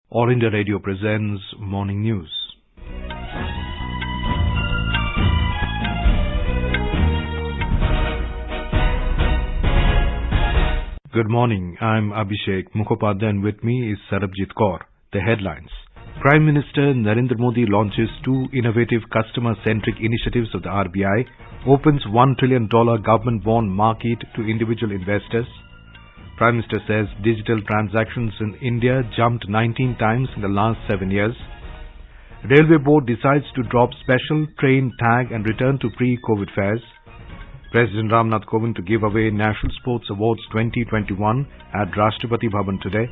All India Radio presents Morning News. Good morning. I'm Abhishek Mukhopadhyay and with me is Sarabjit Kaur. The headlines. Prime Minister Narendra Modi launches two innovative customer-centric initiatives of the RBI, opens $1 trillion government bond market to individual investors. Prime Minister says digital transactions in India jumped 19 times in the last 7 years. Railway Board decides to drop special train tag and return to pre-COVID fares. President Ramnath Kovind to give away National Sports Awards 2021 at Rashtrapati Bhavan today.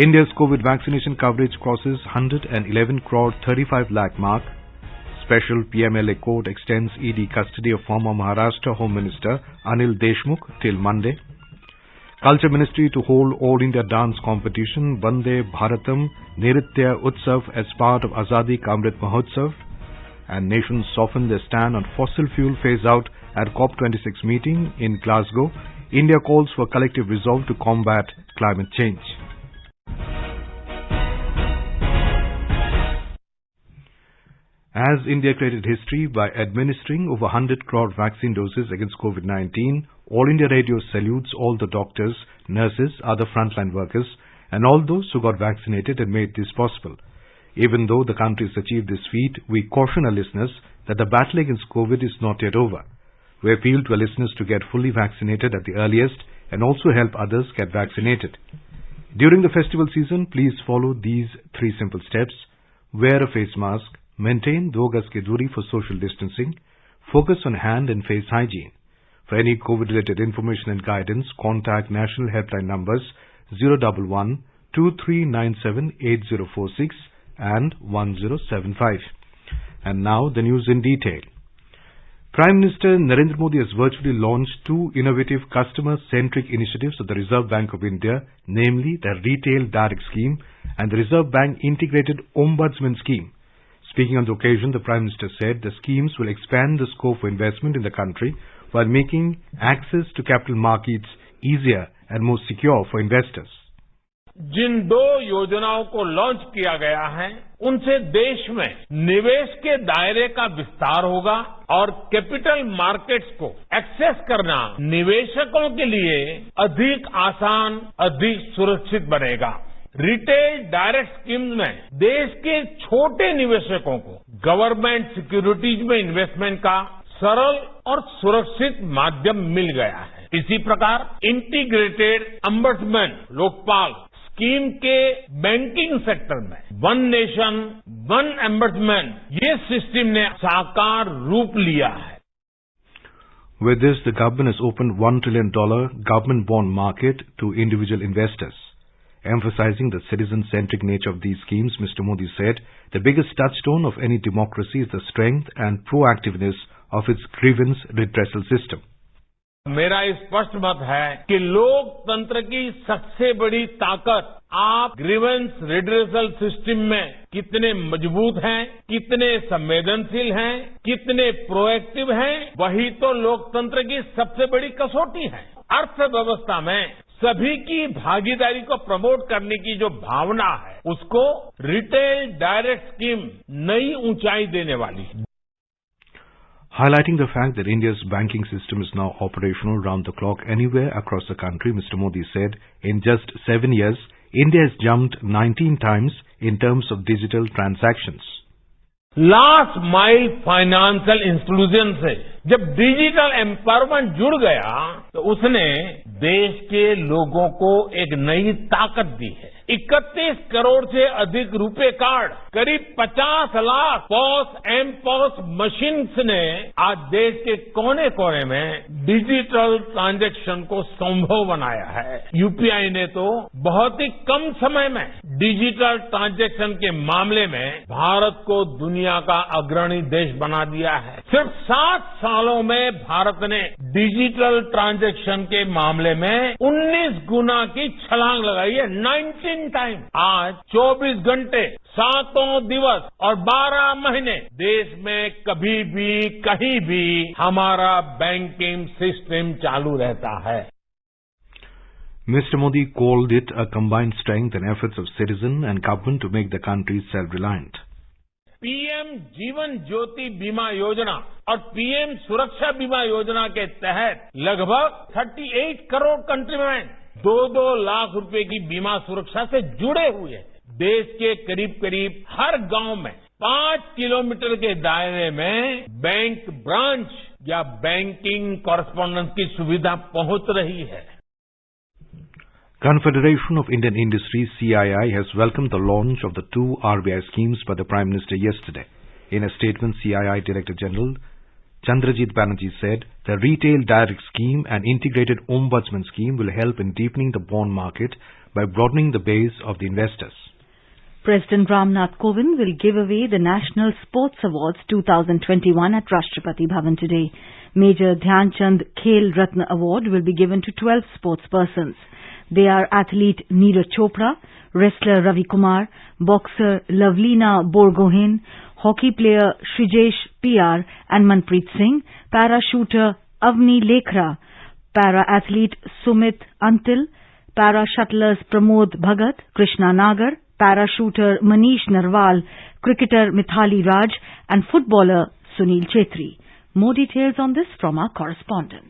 India's COVID vaccination coverage crosses 111 crore 35 lakh mark. Special PMLA court extends ED custody of former Maharashtra Home Minister Anil Deshmukh till Monday. Culture Ministry to hold All India Dance Competition Vande Bharatam Nritya Utsav as part of Azadi Ka Amrit Mahotsav. And nations soften their stand on fossil fuel phase-out at COP26 meeting in Glasgow. India calls for collective resolve to combat climate change. As India created history by administering over 100 crore vaccine doses against COVID-19, All India Radio salutes all the doctors, nurses, other frontline workers, and all those who got vaccinated and made this possible. Even though the country has achieved this feat, we caution our listeners that the battle against COVID is not yet over. We appeal to our listeners to get fully vaccinated at the earliest and also help others get vaccinated. During the festival season, please follow these 3 simple steps. Wear a face mask, maintain 2 gaz ki duri for social distancing, focus on hand and face hygiene. For any COVID-related information and guidance, contact national helpline numbers 011 2397 8046 and 1075. And now the news in detail. Prime Minister Narendra Modi has virtually launched 2 innovative customer-centric initiatives of the Reserve Bank of India, namely the Retail Direct Scheme and the Reserve Bank Integrated Ombudsman Scheme. Speaking on the occasion, the Prime Minister said the schemes will expand the scope for investment in the country while making access to capital markets easier and more secure for investors. जिन 2 योजनाओं को launch किया गया है, उनसे देश में निवेश के दायरे का विस्तार होगा और कैपिटल मार्केट्स को एक्सेस करना निवेशकों के लिए अधिक आसान, अधिक सुरक्षित बनेगा। रिटेल डायरेक्ट स्कीम्स में देश के छोटे निवेशकों को गवर्नमेंट सिक्योरिटीज में इन्वेस्टमेंट का सरल और सुरक्षित माध्यम मिल गया है। इसी प्रकार इंटीग्रेटेड अम्बर्समेंट लोकपाल स्कीम के बैंकिंग सेक्टर में वन नेशन वन एम्बर्समेंट ये सिस्टम ने साकार रूप लिया है। With this, the government has opened $1 trillion government bond market to individual investors. Emphasizing the citizen-centric nature of these schemes, Mr. Modi said, the biggest touchstone of any democracy is the strength and proactiveness of its grievance redressal system. मेरा स्पष्ट मत है कि लोकतंत्र की सबसे बड़ी ताकत आप ग्रीवेंस रिड्रेसल सिस्टम में कितने मजबूत हैं, कितने संवेदनशील हैं, कितने प्रोएक्टिव हैं, वही तो लोकतंत्र की सबसे बड़ी कसौटी है। अर्थव्यवस्था में सभी की भागीदारी को प्रमोट करने की जो भावना है, उसको रिटेल डायरेक्ट स्कीम नई ऊंचाई देने वाली है। Highlighting the fact that India's banking system is now operational round the clock anywhere across the country, Mr. Modi said, in just 7 years, India has jumped 19 times in terms of digital transactions. Last mile financial institution से जब digital empowerment जुड़ गया तो उसने देश के लोगों को एक नई ताकत दी है। 31 करोड़ से अधिक रुपए कार्ड, करीब 50 lakh POS M POS machines ने आज देश के कोने कोने में डिजिटल ट्रांजैक्शन को संभव बनाया है। यूपीआई ने तो बहुत ही कम समय में डिजिटल ट्रांजैक्शन के मामले में भारत को दुनिया का अग्रणी देश बना दिया है। सिर्फ 7 सालों में भारत ने डिजिटल ट्रांजैक्शन के मामले में 19 गुना की छलांग लगाई है। 19 टाइम। आज 24 घंटे, 7 दिवस और 12 महीने देश में कभी भी कहीं भी हमारा बैंकिंग सिस्टम चालू रहता है। Mr. Modi called it a combined strength and efforts of citizen and government to make the country self-reliant. PM Jeevan Jyoti बीमा योजना और पीएम सुरक्षा बीमा योजना के तहत लगभग 38 करोड़ कंट्रीमैन 2-2 लाख रुपए की बीमा सुरक्षा से जुड़े हुए हैं। देश के करीब करीब हर गांव में 5 किलोमीटर के दायरे में बैंक ब्रांच या बैंकिंग कॉरेस्पॉन्डेंस की सुविधा पहुंच रही है। Confederation of Indian Industry (CII) has welcomed the launch of the 2 RBI schemes by the Prime Minister yesterday. In a statement, CII Director General Chandrajit Banerjee said the Retail Direct Scheme and Integrated Ombudsman Scheme will help in deepening the bond market by broadening the base of the investors. President Ramnath Kovind will give away the National Sports Awards 2021 at Rashtrapati Bhavan today. Major Dhyan Chand Khel Ratna Award will be given to 12 sportspersons. They are athlete Neeraj Chopra, wrestler Ravi Kumar, boxer Lavlina Borgohain, hockey player Shrijesh PR and Manpreet Singh, para-shooter Avni Lekhra, para-athlete Sumit Antil, para-shuttlers Pramod Bhagat, Krishna Nagar, para-shooter Manish Narwal, cricketer Mithali Raj and footballer Sunil Chetri. More details on this from our correspondent.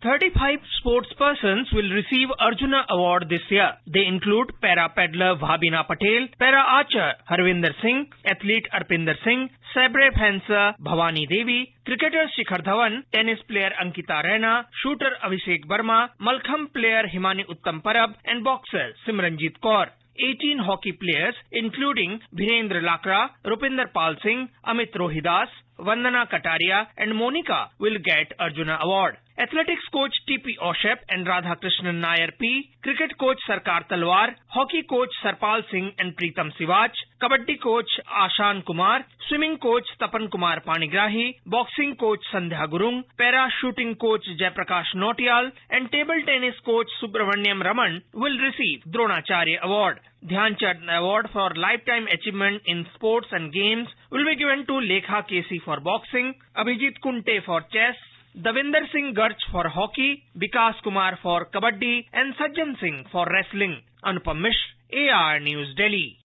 35 sportspersons will receive Arjuna Award this year. They include para-paddler Bhabina Patel, para-archer Harvinder Singh, athlete Arpinder Singh, sabre fencer Bhavani Devi, cricketer Shikhar Dhawan, tennis player Ankita Raina, shooter Abhishek Verma, Malkham player Himani Uttam Parab and boxer Simranjit Kaur. 18 hockey players including Bhinendra Lakra, Rupinder Pal Singh, Amit Rohidas, Vandana Kataria and Monica will get Arjuna Award. Athletics coach T.P. Oshep and Radha Krishnan Nair P, cricket coach Sarkar Talwar, hockey coach Sarpal Singh and Preetam Siwach, kabaddi coach Ashan Kumar, swimming coach Tapan Kumar Panigrahi, boxing coach Sandhya Gurung, para-shooting coach Jaiprakash Nautiyal and table tennis coach Subramanyam Raman will receive Dronacharya Award. Dhyan Chand Award for Lifetime Achievement in Sports and Games will be given to Lekha Kesi for boxing, Abhijit Kunte for chess, Davinder Singh Garch for hockey, Vikas Kumar for kabaddi and Sajjan Singh for wrestling. Anupam Mishra, AR News, Delhi.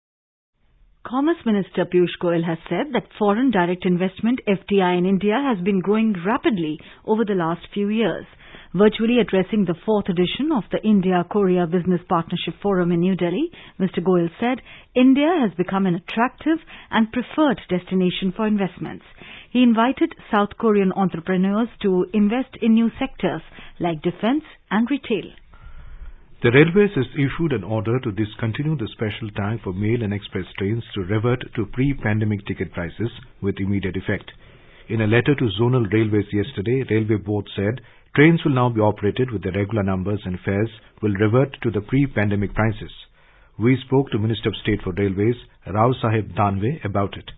Commerce Minister Piyush Goyal has said that foreign direct investment (FDI) in India has been growing rapidly over the last few years. Virtually addressing the 4th edition of the India-Korea Business Partnership Forum in New Delhi, Mr. Goyal said India has become an attractive and preferred destination for investments. He invited South Korean entrepreneurs to invest in new sectors like defense and retail. The Railways has issued an order to discontinue the special tag for mail and express trains to revert to pre-pandemic ticket prices with immediate effect. In a letter to Zonal Railways yesterday, Railway Board said trains will now be operated with the regular numbers and fares will revert to the pre-pandemic prices. We spoke to Minister of State for Railways, Rao Sahib Danve, about it.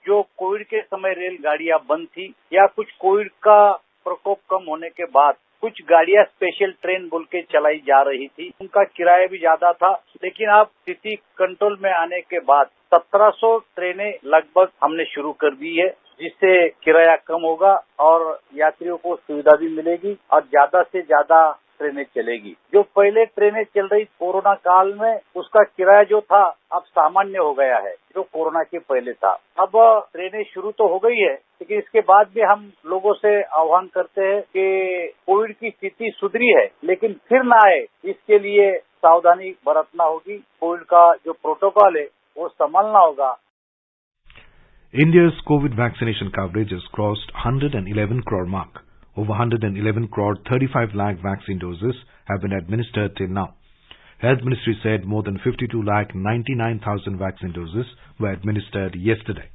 जो Covid के समय रेलगाड़ियां बंद थी या कुछ Covid का प्रकोप कम होने के बाद कुछ गाड़ियां स्पेशल ट्रेन बोल के चलाई जा रही थी, उनका किराया भी ज्यादा था, लेकिन अब स्थिति कंट्रोल में आने के बाद 1700 ट्रेनें लगभग हमने शुरू कर दी है, जिससे किराया कम होगा और यात्रियों को सुविधा भी मिलेगी और ज्यादा से ज्यादा ट्रेनें चलेगी। जो पहले ट्रेनें चल रही कोरोना काल में, उसका किराया जो था अब सामान्य हो गया है जो कोरोना के पहले था। अब ट्रेनें शुरू तो हो गई है, लेकिन इसके बाद भी हम लोगों से आह्वान करते हैं कि कोविड की स्थिति सुधरी है लेकिन फिर ना आए, इसके लिए सावधानी बरतना होगी। कोविड का जो प्रोटोकॉल है वो संभालना होगा। India's COVID vaccination coverage has crossed 111 crore mark. Over 111 crore 35 lakh vaccine doses have been administered till now. Health Ministry said more than 52 lakh 99,000 vaccine doses were administered yesterday.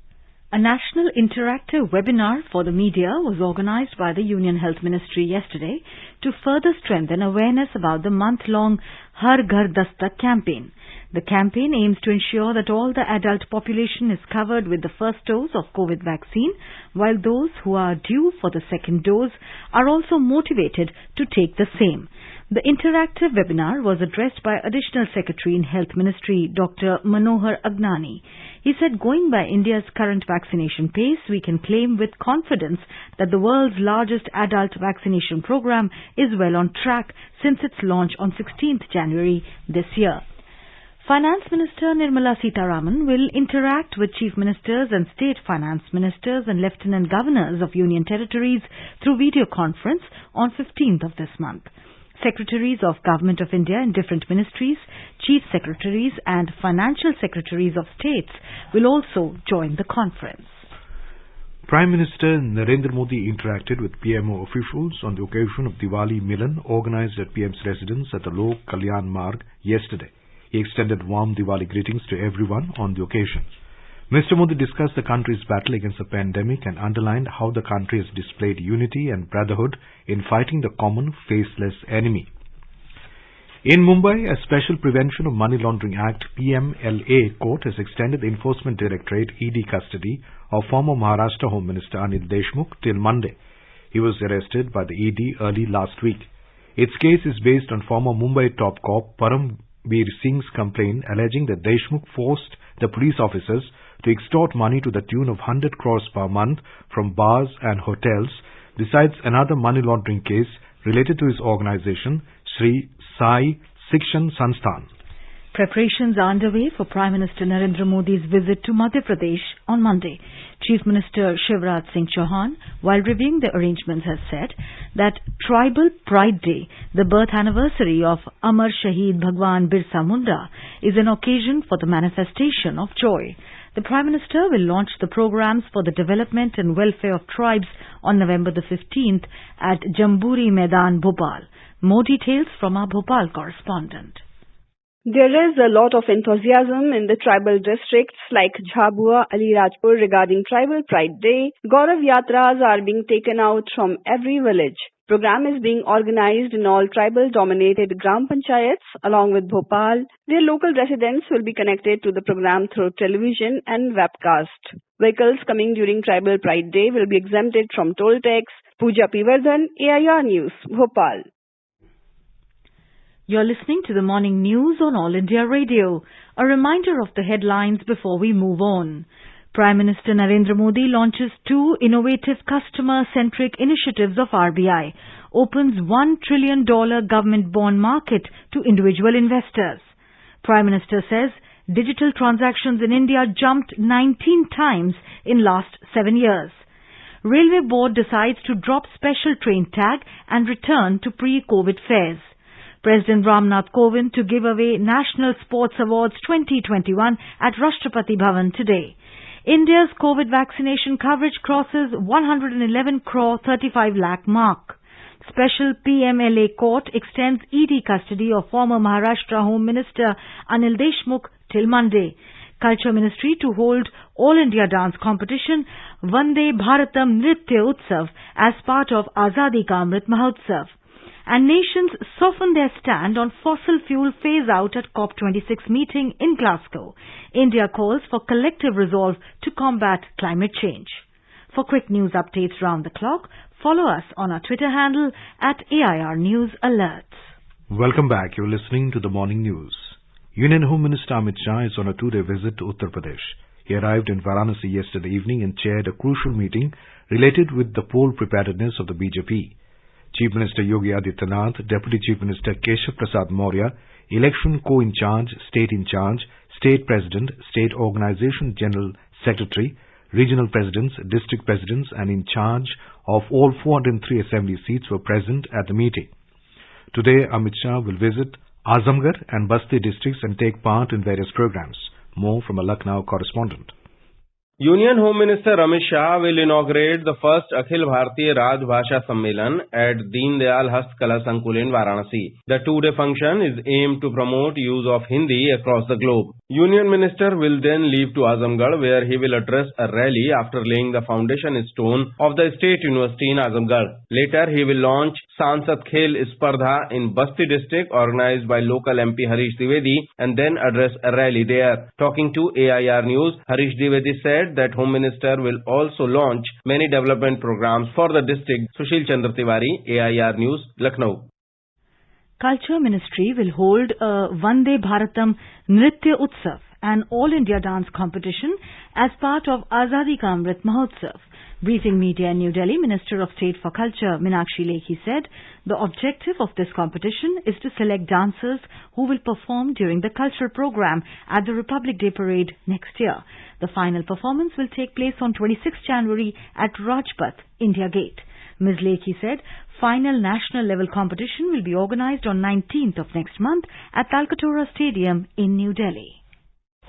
A national interactive webinar for the media was organized by the Union Health Ministry yesterday to further strengthen awareness about the month-long Har Ghar Dastak campaign. The campaign aims to ensure that all the adult population is covered with the first dose of COVID vaccine, while those who are due for the second dose are also motivated to take the same. The interactive webinar was addressed by Additional Secretary in Health Ministry, Dr. Manohar Agnani. He said, going by India's current vaccination pace, we can claim with confidence that the world's largest adult vaccination program is well on track since its launch on 16th January this year. Finance Minister Nirmala Sitharaman will interact with Chief Ministers and State Finance Ministers and Lieutenant Governors of Union Territories through video conference on 15th of this month. Secretaries of Government of India in different ministries, Chief Secretaries and Financial Secretaries of States will also join the conference. Prime Minister Narendra Modi interacted with PMO officials on the occasion of Diwali Milan organized at PM's residence at the Lok Kalyan Marg yesterday. He extended warm Diwali greetings to everyone on the occasion. Mr. Modi discussed the country's battle against the pandemic and underlined how the country has displayed unity and brotherhood in fighting the common faceless enemy. In Mumbai, a Special Prevention of Money Laundering Act PMLA court has extended the Enforcement Directorate ED custody of former Maharashtra Home Minister Anil Deshmukh till Monday. He was arrested by the ED early last week. Its case is based on former Mumbai top cop Paramveer Singh's complaint alleging that Deshmukh forced the police officers to extort money to the tune of 100 crores per month from bars and hotels, besides another money laundering case related to his organization, Sri Sai Shikshan Sansthan. Preparations are underway for Prime Minister Narendra Modi's visit to Madhya Pradesh on Monday. Chief Minister Shivraj Singh Chauhan, while reviewing the arrangements, has said that Tribal Pride Day, the birth anniversary of Amar Shaheed Bhagwan Birsa Munda, is an occasion for the manifestation of joy. The Prime Minister will launch the programs for the development and welfare of tribes on November the 15th at Jamburi Maidan, Bhopal. More details from our Bhopal correspondent. There is a lot of enthusiasm in the tribal districts like Jhabua, Alirajpur regarding Tribal Pride Day. Gaurav Yatras are being taken out from every village. Program is being organized in all tribal-dominated Gram Panchayats along with Bhopal. Their local residents will be connected to the program through television and webcast. Vehicles coming during Tribal Pride Day will be exempted from toll tax. Pooja Pivardhan, AIR News, Bhopal. You're listening to the morning news on All India Radio. A reminder of the headlines before we move on. Prime Minister Narendra Modi launches 2 innovative customer-centric initiatives of RBI, opens $1 trillion government bond market to individual investors. Prime Minister says digital transactions in India jumped 19 times in last 7 years. Railway Board decides to drop special train tag and return to pre-COVID fares. President Ramnath Kovind to give away National Sports Awards 2021 at Rashtrapati Bhavan today. India's COVID vaccination coverage crosses 111 crore 35 lakh mark. Special PMLA court extends ED custody of former Maharashtra Home Minister Anil Deshmukh till Monday. Culture Ministry to hold All India Dance Competition Vande Bharatam Nritya Utsav as part of Azadi Ka Amrit Mahotsav. And nations soften their stand on fossil fuel phase-out at COP26 meeting in Glasgow. India calls for collective resolve to combat climate change. For quick news updates round the clock, follow us on our Twitter handle at AIR News Alerts. Welcome back. You're listening to the morning news. Union Home Minister Amit Shah is on a 2-day visit to Uttar Pradesh. He arrived in Varanasi yesterday evening and chaired a crucial meeting related with the poll preparedness of the BJP. Chief Minister Yogi Adityanath, Deputy Chief Minister Keshav Prasad Maurya, Election Co-in-charge, State-in-charge, State President, State Organization General Secretary, Regional Presidents, District Presidents and in charge of all 403 assembly seats were present at the meeting. Today, Amit Shah will visit Azamgarh and Basti districts and take part in various programs. More from a Lucknow correspondent. Union Home Minister Amit Shah will inaugurate the first Akhil Bharatiya Raj Bhasha Sammelan at Deen Dayal Hastkala Sankul in Varanasi. The 2-day function is aimed to promote use of Hindi across the globe. Union Minister will then leave to Azamgarh where he will address a rally after laying the foundation stone of the State University in Azamgarh. Later he will launch Sansad Khel Spardha in Basti district organized by local MP Harish Dwivedi and then address a rally there. Talking to AIR News, Harish Dwivedi said that Home Minister will also launch many development programs for the district. Sushil Chandra Tiwari, AIR News, Lucknow. Culture Ministry will hold a Vande Bharatam Nritya Utsav an All India dance competition as part of Azadi Ka Amrit Mahotsav. Briefing media in New Delhi, Minister of State for Culture Meenakshi Lekhi said the objective of this competition is to select dancers who will perform during the cultural program at the Republic Day Parade next year. The final performance will take place on 26 January at Rajpath, India Gate. Ms. Lekhi said final national level competition will be organized on 19th of next month at Talkatore Stadium in New Delhi.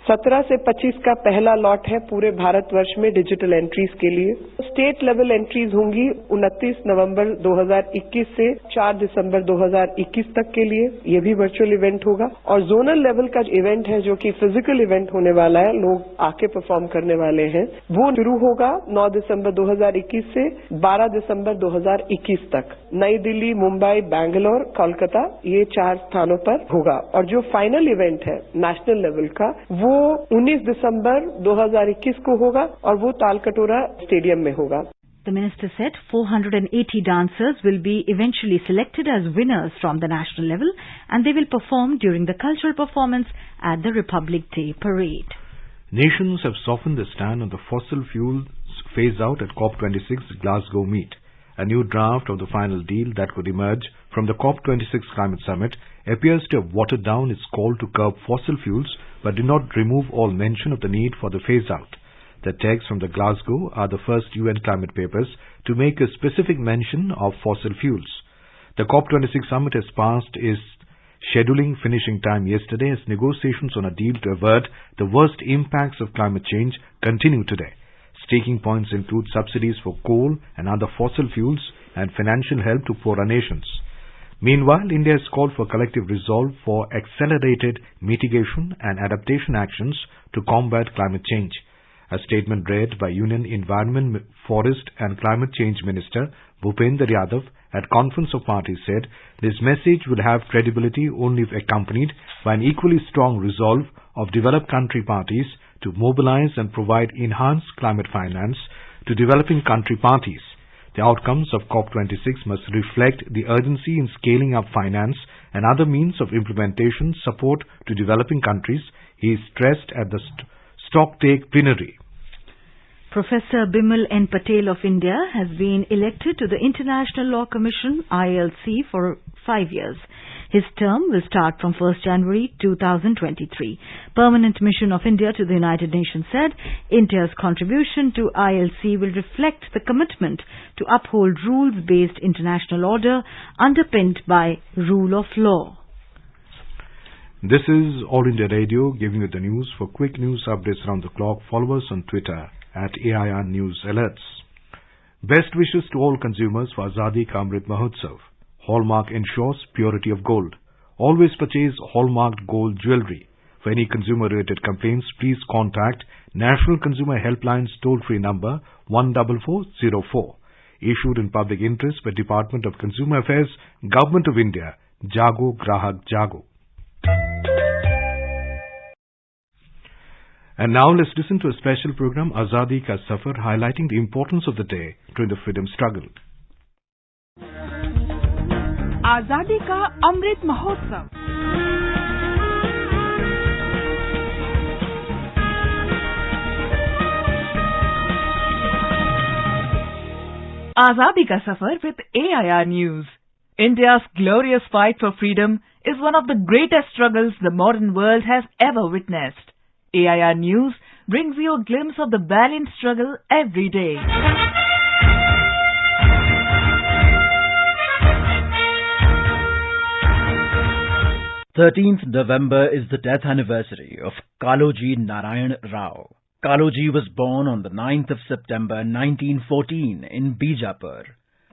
17 से 25 का पहला lot है पूरे भारतवर्ष में digital entries के लिए। State level entries होंगी 29 नवंबर 2021 से 4 दिसंबर 2021 तक के लिए। ये भी वर्चुअल इवेंट होगा और जोनल लेवल का इवेंट है जो कि फिजिकल इवेंट होने वाला है, लोग आके परफॉर्म करने वाले हैं, वो शुरू होगा 9 दिसंबर 2021 से 12 दिसंबर 2021 तक। नई दिल्ली, मुंबई, बैंगलोर, कोलकाता ये 4 स्थानों पर होगा और जो फाइनल इवेंट है नेशनल लेवल का वो 19 दिसंबर 2021 को होगा और वो तालकटोरा स्टेडियम में होगा। The minister said 480 dancers will be eventually selected as winners from the national level and they will perform during the cultural performance at the Republic Day Parade. Nations have softened their stand on the fossil fuels phase out at COP26 Glasgow meet. A new draft of the final deal that could emerge from the COP26 climate summit appears to have watered down its call to curb fossil fuels but did not remove all mention of the need for the phase-out. The text from the Glasgow are the first UN climate papers to make a specific mention of fossil fuels. The COP26 summit has passed its scheduling finishing time yesterday as negotiations on a deal to avert the worst impacts of climate change continue today. Sticking points include subsidies for coal and other fossil fuels and financial help to poorer nations. Meanwhile, India has called for collective resolve for accelerated mitigation and adaptation actions to combat climate change. A statement read by Union Environment, Forest and Climate Change Minister Bhupender Yadav at Conference of Parties said this message will have credibility only if accompanied by an equally strong resolve of developed country parties to mobilize and provide enhanced climate finance to developing country parties. The outcomes of COP26 must reflect the urgency in scaling up finance and other means of implementation support to developing countries, he stressed at the Stocktake plenary. Professor Bimal N. Patel of India has been elected to the International Law Commission ILC for 5 years. His term will start from 1st January 2023. Permanent Mission of India to the United Nations said India's contribution to ILC will reflect the commitment to uphold rules-based international order underpinned by rule of law. This is All India Radio giving you the news. For quick news updates around the clock, follow us on Twitter at AIR News Alerts. Best wishes to all consumers for Azadi Ka Amrit Mahotsav. Hallmark ensures purity of gold. Always purchase hallmarked gold jewellery. For any consumer-related complaints, please contact National Consumer Helpline's toll-free number 14404. Issued in public interest by Department of Consumer Affairs, Government of India. Jago Grahak Jago. And now let's listen to a special program, Azadi Ka Safar, highlighting the importance of the day during the freedom struggle. आजादी का Amrit Mahotsav. Azadi Ka Safar with AIR News. India's glorious fight for freedom is one of the greatest struggles the modern world has ever witnessed. AIR News brings you a glimpse of the valiant struggle every day. 13th November is the death anniversary of Kaloji Narayan Rao. Kaloji was born on the 9th of September 1914 in Bijapur.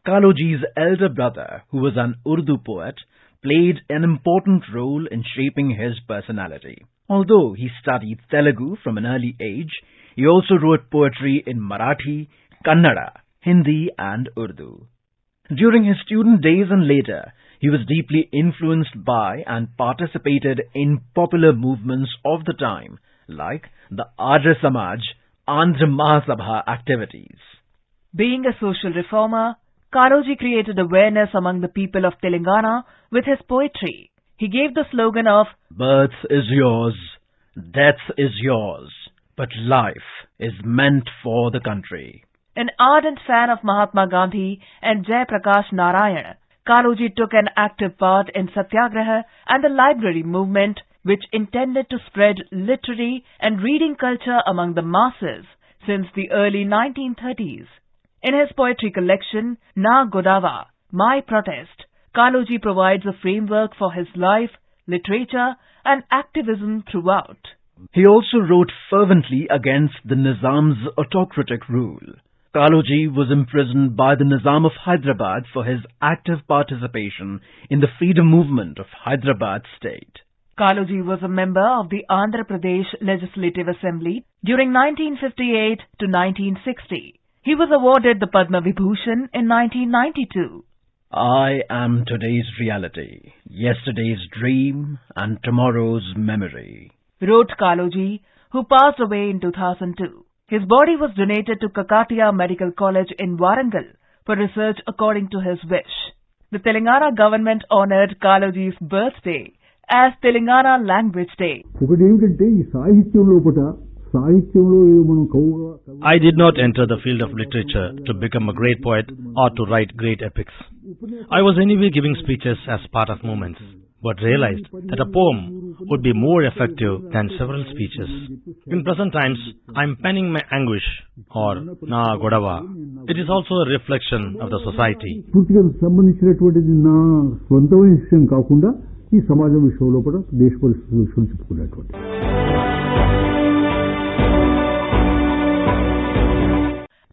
Kaloji's elder brother, who was an Urdu poet, played an important role in shaping his personality. Although he studied Telugu from an early age, he also wrote poetry in Marathi, Kannada, Hindi and Urdu. During his student days and later, he was deeply influenced by and participated in popular movements of the time, like the Arya Samaj, Andhra Mahasabha activities. Being a social reformer, Kaloji created awareness among the people of Telangana with his poetry. He gave the slogan of "Birth is yours, Death is yours, but life is meant for the country. An ardent fan of Mahatma Gandhi and Jai Prakash Narayan, Kaloji took an active part in Satyagraha and the library movement, which intended to spread literary and reading culture among the masses since the early 1930s. In his poetry collection, Na Godawa, My Protest, Kaloji provides a framework for his life, literature and activism throughout. He also wrote fervently against the Nizam's autocratic rule. Kaloji was imprisoned by the Nizam of Hyderabad for his active participation in the freedom movement of Hyderabad state. Kaloji was a member of the Andhra Pradesh Legislative Assembly during 1958 to 1960. He was awarded the Padma Vibhushan in 1992. I am today's reality, yesterday's dream and tomorrow's memory, wrote Kaloji, who passed away in 2002. His body was donated to Kakatiya Medical College in Warangal for research according to his wish. The Telangana government honoured Kaloji's birthday as Telangana Language Day. I did not enter the field of literature to become a great poet or to write great epics. I was anyway giving speeches as part of movements, but realized that a poem would be more effective than several speeches. In present times, I am penning my anguish, or Na Godawa. It is also a reflection of the society.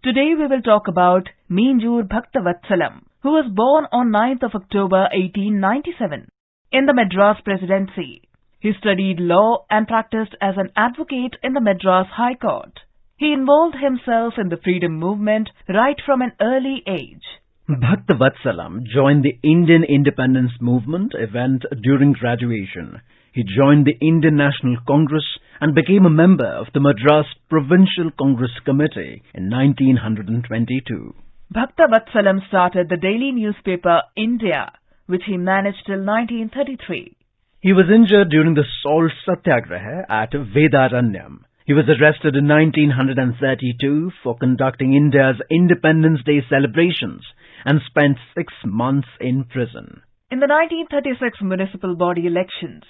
Today we will talk about Minjur Bhaktavatsalam, who was born on 9th of October 1897 in the Madras Presidency. He studied law and practiced as an advocate in the Madras High Court. He involved himself in the freedom movement right from an early age. Bhaktavatsalam joined the Indian independence movement event during graduation. He joined the Indian National Congress and became a member of the Madras Provincial Congress Committee in 1922. Bhaktavatsalam started the daily newspaper India, which he managed till 1933. He was injured during the Salt Satyagraha at Vedaranyam. He was arrested in 1932 for conducting India's Independence Day celebrations and spent 6 months in prison. In the 1936 municipal body elections,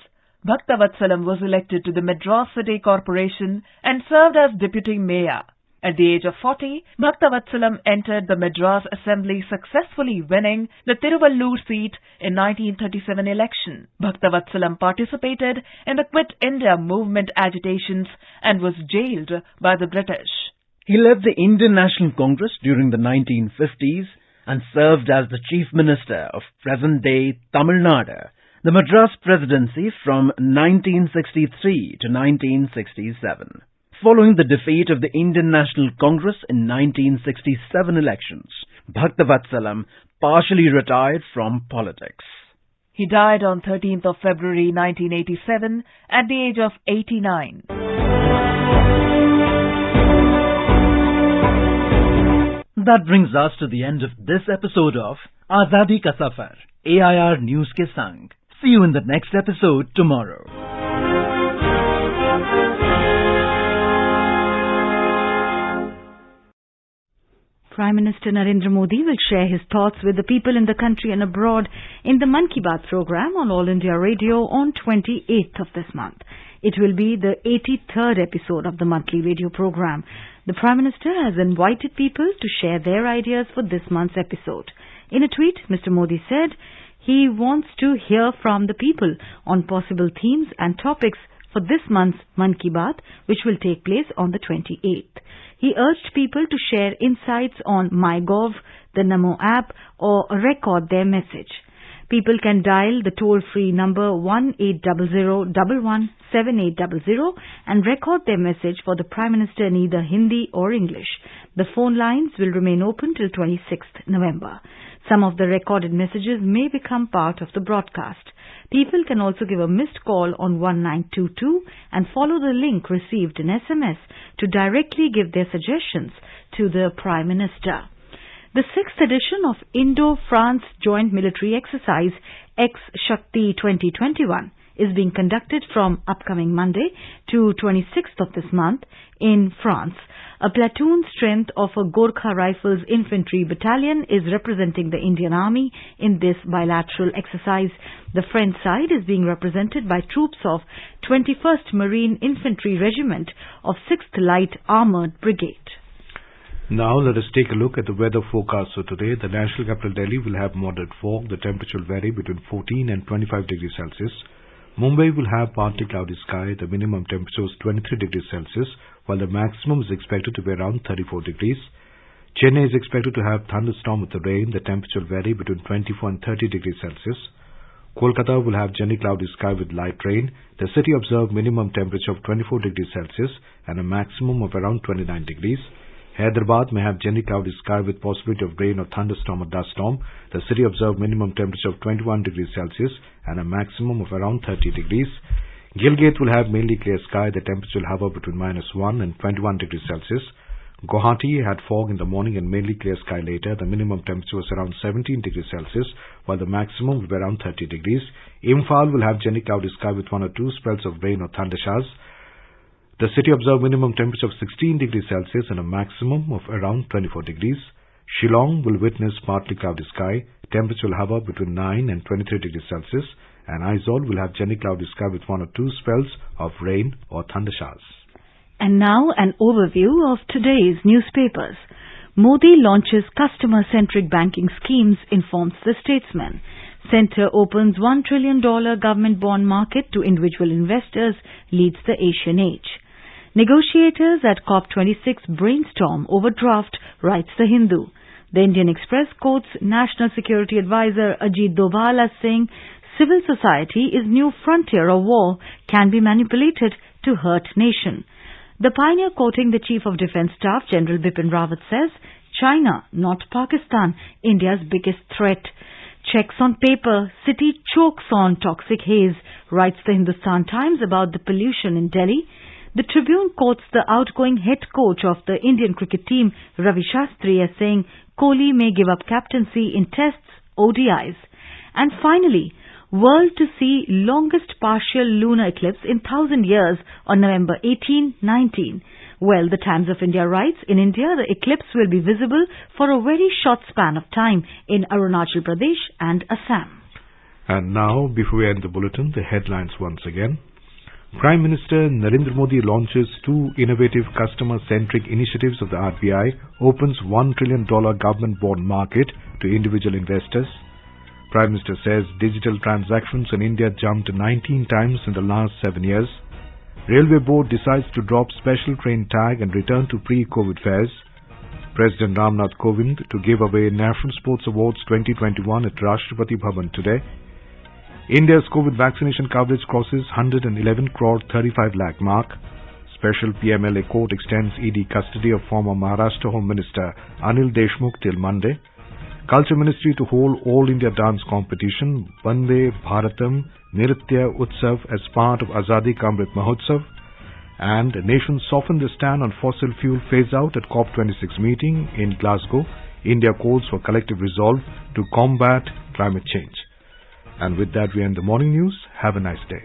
Bhaktavatsalam was elected to the Madras City Corporation and served as deputy mayor. At the age of 40, Bhaktavatsalam entered the Madras Assembly, successfully winning the Tiruvallur seat in 1937 election. Bhaktavatsalam participated in the Quit India movement agitations and was jailed by the British. He led the Indian National Congress during the 1950s and served as the Chief Minister of present-day Tamil Nadu, the Madras Presidency from 1963 to 1967. Following the defeat of the Indian National Congress in 1967 elections, Bhaktavatsalam partially retired from politics. He died on 13th of February 1987 at the age of 89. That brings us to the end of this episode of Azadi Ka Safar, AIR News ke Sang. See you in the next episode tomorrow. Prime Minister Narendra Modi will share his thoughts with the people in the country and abroad in the Mann Ki Baat program on All India Radio on 28th of this month. It will be the 83rd episode of the monthly radio program. The Prime Minister has invited people to share their ideas for this month's episode. In a tweet, Mr. Modi said he wants to hear from the people on possible themes and topics for this month's Mann Ki Baat, which will take place on the 28th. He urged people to share insights on MyGov, the Namo app, or record their message. People can dial the toll-free number 1-800-11-7800 and record their message for the Prime Minister in either Hindi or English. The phone lines will remain open till 26th November. Some of the recorded messages may become part of the broadcast. People can also give a missed call on 1922 and follow the link received in SMS to directly give their suggestions to the Prime Minister. The 6th edition of Indo-France Joint Military Exercise Ex-Shakti 2021 is being conducted from upcoming Monday to 26th of this month in France. A platoon strength of a Gorkha Rifles Infantry Battalion is representing the Indian Army in this bilateral exercise. The French side is being represented by troops of 21st Marine Infantry Regiment of 6th Light Armoured Brigade. Now let us take a look at the weather forecast for today. The national capital Delhi will have moderate fog. The temperature will vary between 14 and 25 degrees Celsius. Mumbai will have partly cloudy sky. The minimum temperature is 23 degrees Celsius, while the maximum is expected to be around 34 degrees. Chennai is expected to have thunderstorm with the rain. The temperature will vary between 24 and 30 degrees Celsius. Kolkata will have generally cloudy sky with light rain. The city observed minimum temperature of 24 degrees Celsius and a maximum of around 29 degrees. Hyderabad may have generally cloudy sky with possibility of rain or thunderstorm or dust storm. The city observed minimum temperature of 21 degrees Celsius and a maximum of around 30 degrees. Gilgit will have mainly clear sky. The temperature will hover between -1 and 21 degrees Celsius. Guwahati had fog in the morning and mainly clear sky later. The minimum temperature was around 17 degrees Celsius, while the maximum will be around 30 degrees. Imphal will have generally cloudy sky with 1 or 2 spells of rain or thunder showers. The city observed minimum temperature of 16 degrees Celsius and a maximum of around 24 degrees. Shillong will witness partly cloudy sky. Temperature will hover between 9 and 23 degrees Celsius. And Aizawl will have generally cloudy sky with 1 or 2 spells of rain or thunder showers. And now an overview of today's newspapers. Modi launches customer-centric banking schemes, informs the Statesman. Centre opens $1 trillion government bond market to individual investors, leads the Asian Age. Negotiators at COP26 brainstorm over draft, writes the Hindu. The Indian Express quotes National Security Advisor Ajit Doval as saying, civil society is new frontier of war, can be manipulated to hurt nation. The Pioneer quoting the Chief of Defence Staff, General Bipin Rawat says, China, not Pakistan, India's biggest threat. Checks on paper, city chokes on toxic haze, writes the Hindustan Times about the pollution in Delhi. The Tribune quotes the outgoing head coach of the Indian cricket team, Ravi Shastri, as saying, Kohli may give up captaincy in tests, ODIs. And finally, world to see longest partial lunar eclipse in 1,000 years on November 18, 19. Well, the Times of India writes, in India, the eclipse will be visible for a very short span of time in Arunachal Pradesh and Assam. And now, before we end the bulletin, the headlines once again. Prime Minister Narendra Modi launches 2 innovative customer-centric initiatives of the RBI, opens $1 trillion government bond market to individual investors. Prime Minister says digital transactions in India jumped 19 times in the last 7 years. Railway Board decides to drop special train tag and return to pre-COVID fares. President Ramnath Kovind to give away National Sports Awards 2021 at Rashtrapati Bhavan today. India's COVID vaccination coverage crosses 111 crore 35 lakh mark. Special PMLA court extends ED custody of former Maharashtra Home Minister Anil Deshmukh till Monday. Culture Ministry to hold All India Dance Competition, Vande Bharatam Nritya Utsav as part of Azadi Ka Amrit Mahotsav. And nations softened the stand on fossil fuel phase-out at COP26 meeting in Glasgow. India calls for collective resolve to combat climate change. And with that, we end the morning news. Have a nice day.